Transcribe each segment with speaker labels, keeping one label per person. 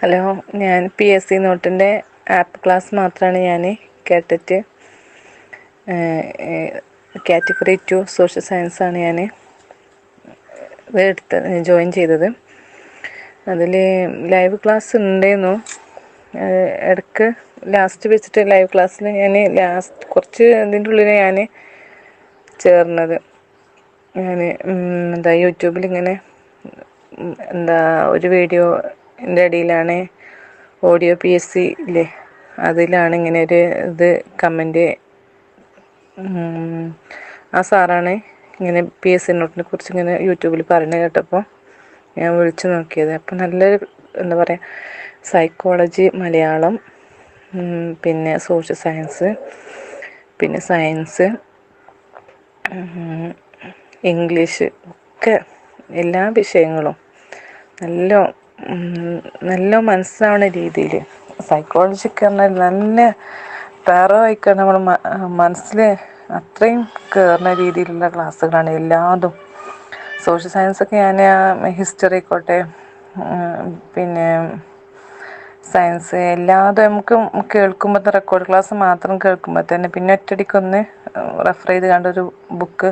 Speaker 1: Hello, ഞാൻ PSC നോട്ടിൻ്റെ app class മാത്രമാണ് ഞാൻ കേട്ടിട്ട് കാറ്റഗറി 2 സോഷ്യൽ സയൻസാണ് ഞാൻ ജോയിൻ ചെയ്തത്. അതിൽ ലൈവ് ക്ലാസ് ഉണ്ടായിരുന്നു. ഇടയ്ക്ക് ലാസ്റ്റ് വെച്ചിട്ട് ലൈവ് ക്ലാസ്സിൽ ഞാൻ കുറച്ച് ഇതിൻ്റെ ഉള്ളിൽ ഞാൻ ചേർന്നത്. ഞാൻ യൂട്യൂബിലിങ്ങനെ ഒരു വീഡിയോൻ്റെ ഇടയിലാണ് ഓഡിയോ PSC ഇല്ലേ, അതിലാണ് ഇങ്ങനെ ഒരു കമൻറ്റ്. ആ സാറാണ് ഇങ്ങനെ PSC നോട്ടിനെ കുറിച്ച് ഇങ്ങനെ യൂട്യൂബിൽ പറയുന്നത് കേട്ടപ്പോൾ ഞാൻ വിളിച്ചു നോക്കിയത്. അപ്പം നല്ലൊരു സൈക്കോളജി, മലയാളം, പിന്നെ സോഷ്യൽ സയൻസ്, പിന്നെ സയൻസ്, ഇംഗ്ലീഷ് ഒക്കെ എല്ലാ വിഷയങ്ങളും നല്ല മനസ്സിലാവുന്ന രീതിയിൽ. സൈക്കോളജിക്ക് പറഞ്ഞാൽ നല്ല പാറവായിക്കാൻ നമ്മൾ മനസ്സിൽ അത്രയും കയറുന്ന രീതിയിലുള്ള ക്ലാസ്സുകളാണ് എല്ലാതും. സോഷ്യൽ സയൻസൊക്കെ ഞാൻ ഹിസ്റ്ററി ആയിക്കോട്ടെ, പിന്നെ സയൻസ് എല്ലാതും നമുക്ക് കേൾക്കുമ്പോൾ റെക്കോർഡ് ക്ലാസ് മാത്രം കേൾക്കുമ്പോൾ തന്നെ പിന്നെ ഒറ്റയടിക്കൊന്ന് റെഫർ ചെയ്ത് കണ്ടൊരു ബുക്ക്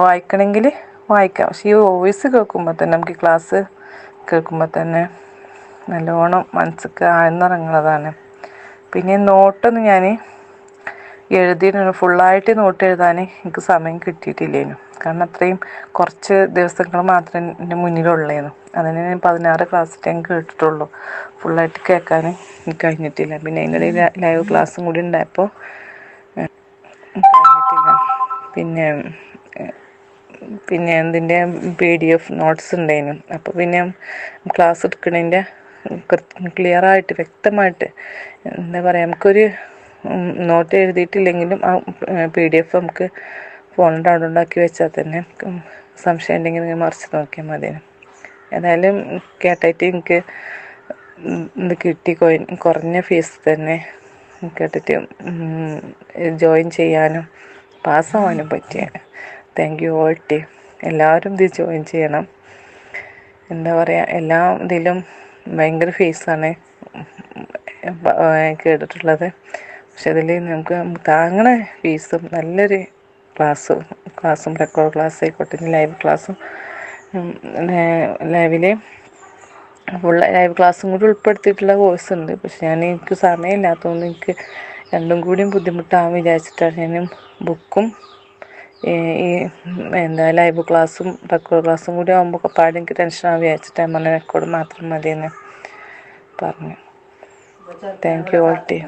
Speaker 1: വായിക്കണമെങ്കിൽ വായിക്കാം. പക്ഷേ ഈ വോയിസ് കേൾക്കുമ്പോൾ തന്നെ നമുക്ക് ക്ലാസ് കേൾക്കുമ്പോൾ തന്നെ നല്ലോണം മനസ്സിലേക്ക് ആഴ്ന്നിറങ്ങുന്നതാണ്. പിന്നെ നോട്ടൊന്നും ഞാൻ ഫുള്ളായിട്ട് നോട്ട് എഴുതാൻ എനിക്ക് സമയം കിട്ടിയിട്ടില്ലേനു. കാരണം അത്രയും കുറച്ച് ദിവസങ്ങൾ മാത്രമേ എൻ്റെ മുന്നിലുള്ളേനു. അതിന് ഞാൻ 16 ക്ലാസ്സിട്ട് ഞാൻ കേട്ടിട്ടുള്ളൂ. ഫുള്ളായിട്ട് കേൾക്കാൻ എനിക്ക് കഴിഞ്ഞിട്ടില്ല. പിന്നെ അതിനിടയിൽ ലൈവ് ക്ലാസ്സും കൂടി ഉണ്ടായപ്പോൾ കഴിഞ്ഞിട്ടില്ല. പിന്നെ അതിൻ്റെ PDF നോട്ട്സ് ഉണ്ടായിരുന്നു. അപ്പോൾ പിന്നെ ക്ലാസ് എടുക്കുന്നതിൻ്റെ ക്ലിയറായിട്ട് വ്യക്തമായിട്ട് നമുക്കൊരു നോട്ട് എഴുതിയിട്ടില്ലെങ്കിലും ആ PDF നമുക്ക് ഫോണിൽ ഡൗൺലോഡ് ആക്കി വെച്ചാൽ തന്നെ സംശയം ഉണ്ടെങ്കിൽ മറിച്ച് നോക്കിയാൽ മതി. ഏതായാലും കേട്ടിട്ട് എനിക്ക് കിട്ടി. കുറഞ്ഞ ഫീസ് തന്നെ കേട്ടിട്ട് ജോയിൻ ചെയ്യാനും പാസ്സാവാനും പറ്റിയ. Thank you all team. എല്ലാവരും ഇത് ജോയിൻ ചെയ്യണം. എല്ലാ ഇതിലും ഭയങ്കര ഫീസാണ് കേട്ടിട്ടുള്ളത്. പക്ഷെ അതിൽ നമുക്ക് താങ്ങണ ഫീസും നല്ലൊരു ക്ലാസ്സും റെക്കോർഡ് ക്ലാസ് ആയിക്കോട്ടെ, ലൈവ് ക്ലാസ്സും ലൈവ് ക്ലാസ്സും കൂടി ഉൾപ്പെടുത്തിയിട്ടുള്ള കോഴ്സ് ഉണ്ട്. പക്ഷെ എനിക്ക് സമയമില്ലാത്തതുകൊണ്ട് എനിക്ക് രണ്ടും കൂടിയും ബുദ്ധിമുട്ടാകും വിചാരിച്ചിട്ടാണ് ഞാൻ ബുക്കും ഈ ലൈവ് ക്ലാസ്സും റെക്കോർഡ് ക്ലാസ്സും കൂടി ആകുമ്പോൾ പാടെ എനിക്ക് ടെൻഷനാകും വിചാരിച്ചിട്ടാണ് റെക്കോർഡ് മാത്രം മതിയെന്ന് പറഞ്ഞു. Thank you all team.